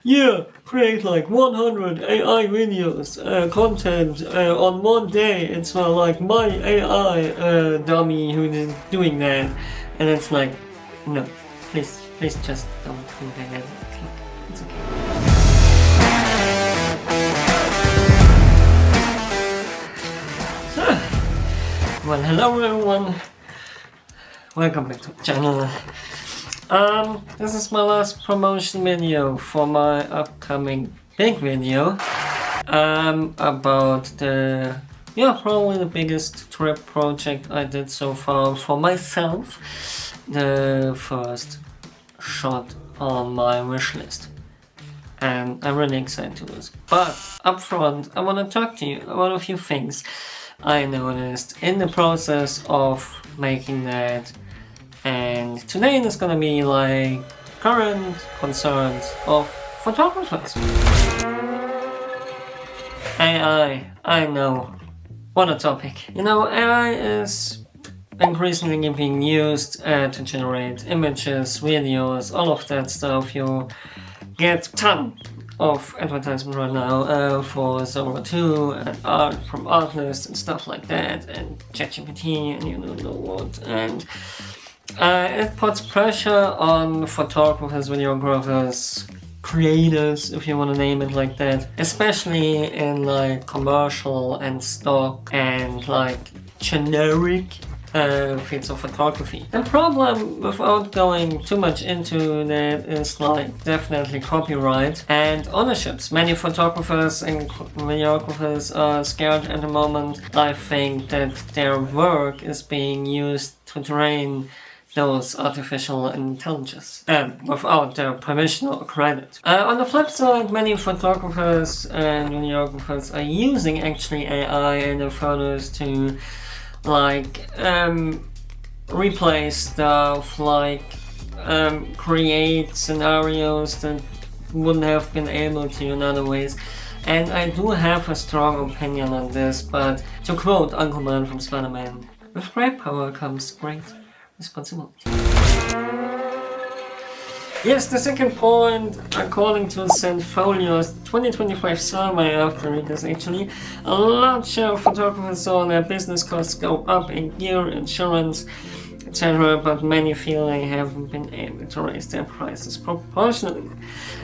yeah, create like 100 AI videos, content on one day. It's like my AI dummy who is doing that, and it's like, no, please just don't do that. It's okay. Well, hello everyone. Welcome back to the channel. This is my last promotion video for my upcoming big video. About probably the biggest trip project I did so far for myself. The first shot on my wish list. And I'm really excited to this. But up front, I want to talk to you about a few things I noticed in the process of making that. And today is gonna be like current concerns of photographers. AI, I know. What a topic. You know, AI is increasingly being used to generate images, videos, all of that stuff. You get a ton of advertisement right now for Zora 2 and art from artists and stuff like that, and ChatGPT and you don't know what. And it puts pressure on photographers, videographers, creators, if you want to name it like that, especially in like commercial and stock and like generic fields of photography. The problem, without going too much into that, is like definitely copyright and ownerships. Many photographers and videographers are scared at the moment. I think that their work is being used to train those artificial intelligence without their permission or credit. On the flip side, many photographers and videographers are using actually AI in their photos to like replace stuff, like create scenarios that wouldn't have been able to in other ways. And I do have a strong opinion on this, but to quote Uncle Man from Spider-Man, with great power comes great responsibility. Yes, the second point, according to Zenfolio's 2025 survey, after it is actually, a large share of photographers saw their business costs go up in gear, insurance, etc., but many feel they haven't been able to raise their prices proportionally.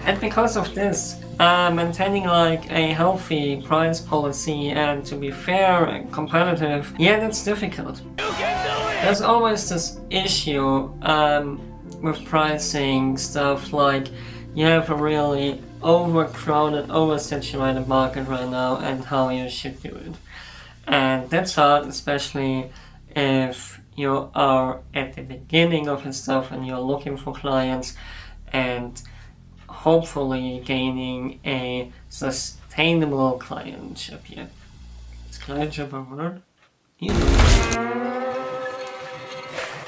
And because of this, maintaining like a healthy price policy and to be fair and competitive, yeah, that's difficult. There's always this issue with pricing stuff, like you have a really overcrowded, oversaturated market right now and how you should do it. And that's hard, especially if you are at the beginning of your stuff and you're looking for clients and hopefully gaining a sustainable clientship here. Is clientship a word?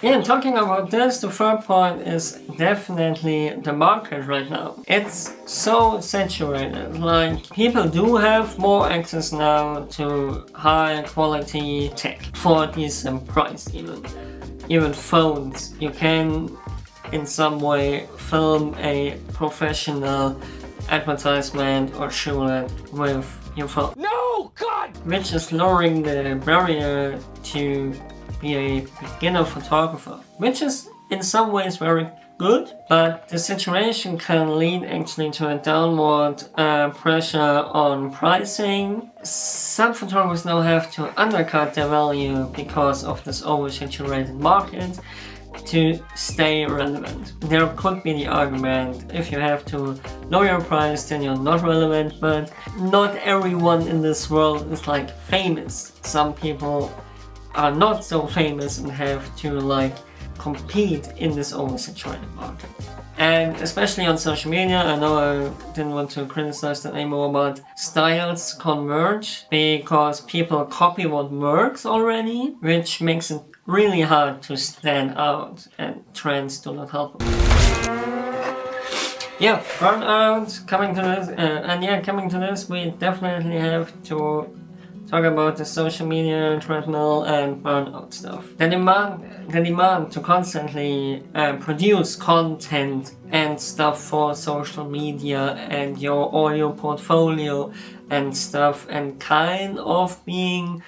Yeah, and talking about this, the third point is definitely the market right now. It's so saturated. Like, people do have more access now to high quality tech for a decent price even. Even phones. You can in some way film a professional advertisement or shoot it with your phone. No, God! Which is lowering the barrier to be a beginner photographer, which is in some ways very good, but the situation can lead actually to a downward pressure on pricing. Some photographers now have to undercut their value because of this oversaturated market to stay relevant. There could be the argument, if you have to lower your price then you're not relevant, but not everyone in this world is like famous. Some people are not so famous and have to like compete in this oversaturated market. And especially on social media, I know I didn't want to criticize that anymore, but styles converge because people copy what works already, which makes it really hard to stand out, and trends do not help. Yeah, burnout, coming to this, we definitely have to talk about the social media treadmill and burnout stuff. The demand to constantly produce content and stuff for social media and your audio portfolio and stuff, and kind of being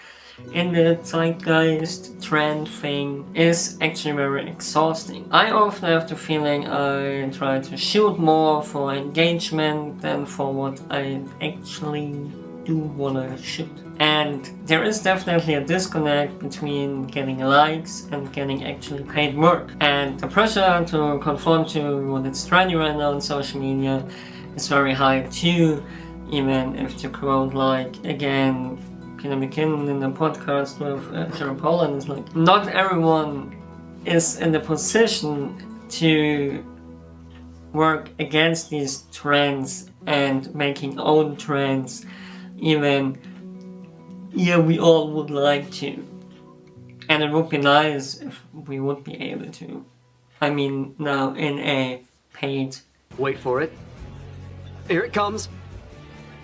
in the zeitgeist trend thing is actually very exhausting. I often have the feeling I try to shoot more for engagement than for what I actually do wanna shoot. And there is definitely a disconnect between getting likes and getting actually paid work. And the pressure to conform to what is trendy right now on social media is very high too, even if to quote again Peter McKinnon in the podcast with Sharon Poland is not everyone is in the position to work against these trends and making own trends, even we all would like to. And it would be nice if we would be able to. I mean, now in a paid... Wait for it. Here it comes.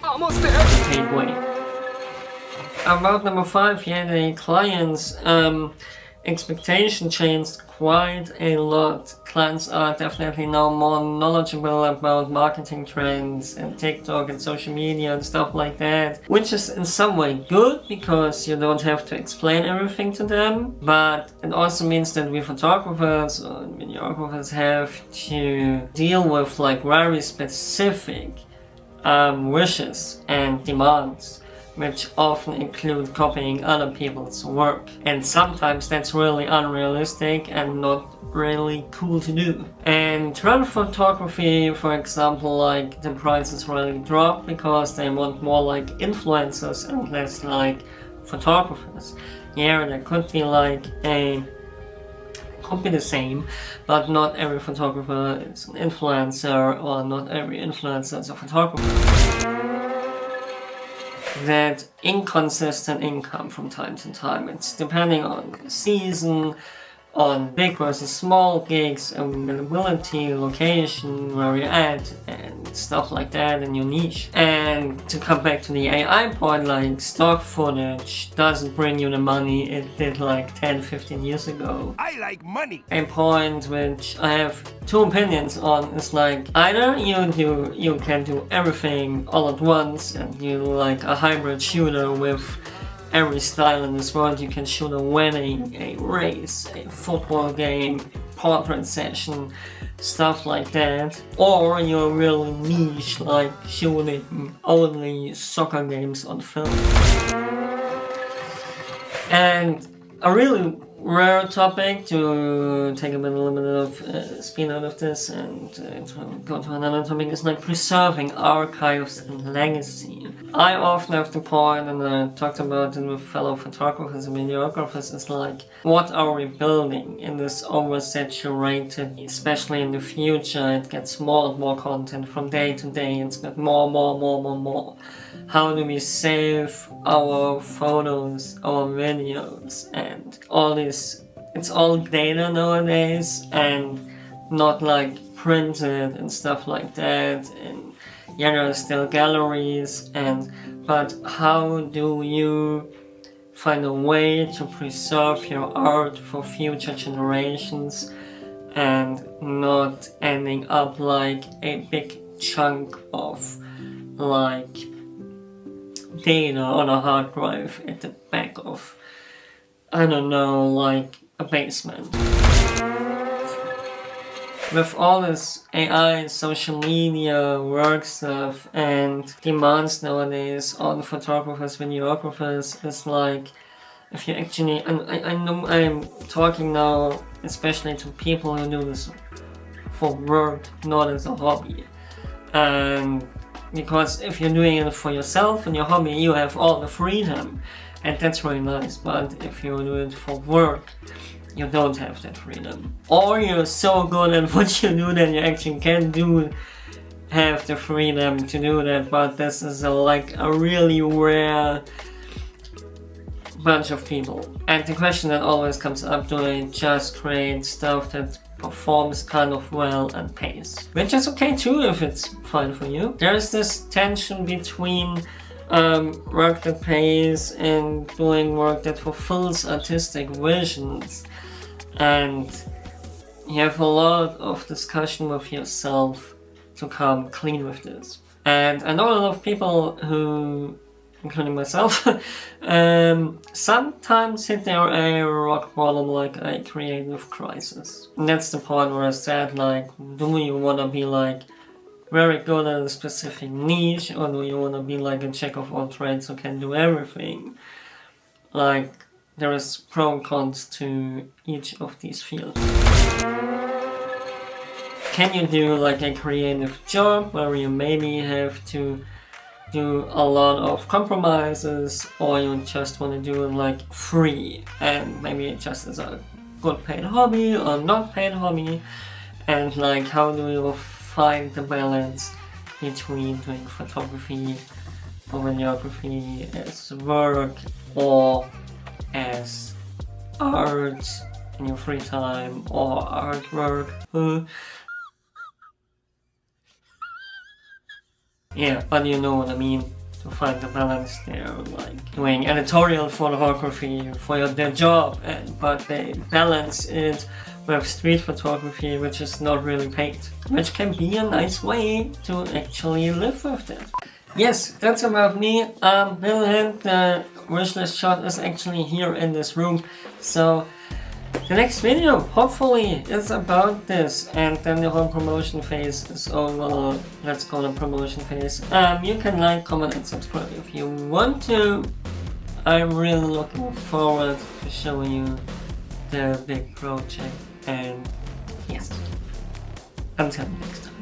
Almost there. Paid way. About number 5, the clients' expectation changed quite a lot. Clients are definitely now more knowledgeable about marketing trends and TikTok and social media and stuff like that, which is in some way good because you don't have to explain everything to them, but it also means that we photographers or videographers have to deal with very specific wishes and demands, which often include copying other people's work. And sometimes that's really unrealistic and not really cool to do. And travel photography, for example, the prices really drop because they want more influencers and less photographers. Yeah, there could be could be the same, but not every photographer is an influencer, or not every influencer is a photographer. That inconsistent income from time to time. It's depending on the season, on big versus small gigs, availability, location, where you're at, and stuff like that in your niche. And to come back to the AI point, stock footage doesn't bring you the money it did 10-15 years ago. I like money. A point which I have two opinions on is either you can do everything all at once and you a hybrid shooter with every style in this world. You can shoot a wedding, a race, a football game, portrait session, stuff like that. Or you're really niche, shooting only soccer games on film. And a really rare topic to take a little bit of spin out of this and to go to another topic is preserving archives and legacy. I often have the point, and I talked about it with fellow photographers and videographers, is what are we building in this oversaturated, especially in the future? It gets more and more content from day to day. It's got more. How do we save our photos, our videos, and all this? It's all data nowadays and not printed and stuff like that. And there are still galleries, but how do you find a way to preserve your art for future generations and not ending up a big chunk of data on a hard drive at the back of, I don't know, a basement? With all this AI, social media, work stuff, and demands nowadays on photographers, videographers, it's if you actually, and I know I'm talking now especially to people who do this for work, not as a hobby. And because if you're doing it for yourself and your hobby, you have all the freedom, and that's really nice. But if you do it for work, you don't have that freedom. Or you're so good at what you do that you actually can have the freedom to do that, but this is a really rare bunch of people. And the question that always comes up, do I just create stuff that performs kind of well and pays? Which is okay too if it's fine for you. There is this tension between work that pays and doing work that fulfills artistic visions, and you have a lot of discussion with yourself to come clean with this. And I know a lot of people who, including myself, sometimes hit their a rock bottom, like a creative crisis. And that's the point where I said, like, do you want to be like very good at a specific niche, or do you want to be like a jack of all trades who can do everything? Like, there is pro and cons to each of these fields. Can you do like a creative job where you maybe have to do a lot of compromises, or you just want to do it like free and maybe just as a good paid hobby or not paid hobby? And like, how do you find the balance between doing photography or videography as work or as art in your free time or artwork? Yeah, but you know what I mean, to find the balance there, like doing editorial photography for their job, but they balance it with street photography, which is not really paid, which can be a nice way to actually live with that. Yes, that's about me. Little hint, the wishlist shot is actually here in this room, so the next video, hopefully, is about this, and then the whole promotion phase is over. Let's call it promotion phase. You can like, comment, and subscribe if you want to. I'm really looking forward to showing you the big project, and yes, until next time.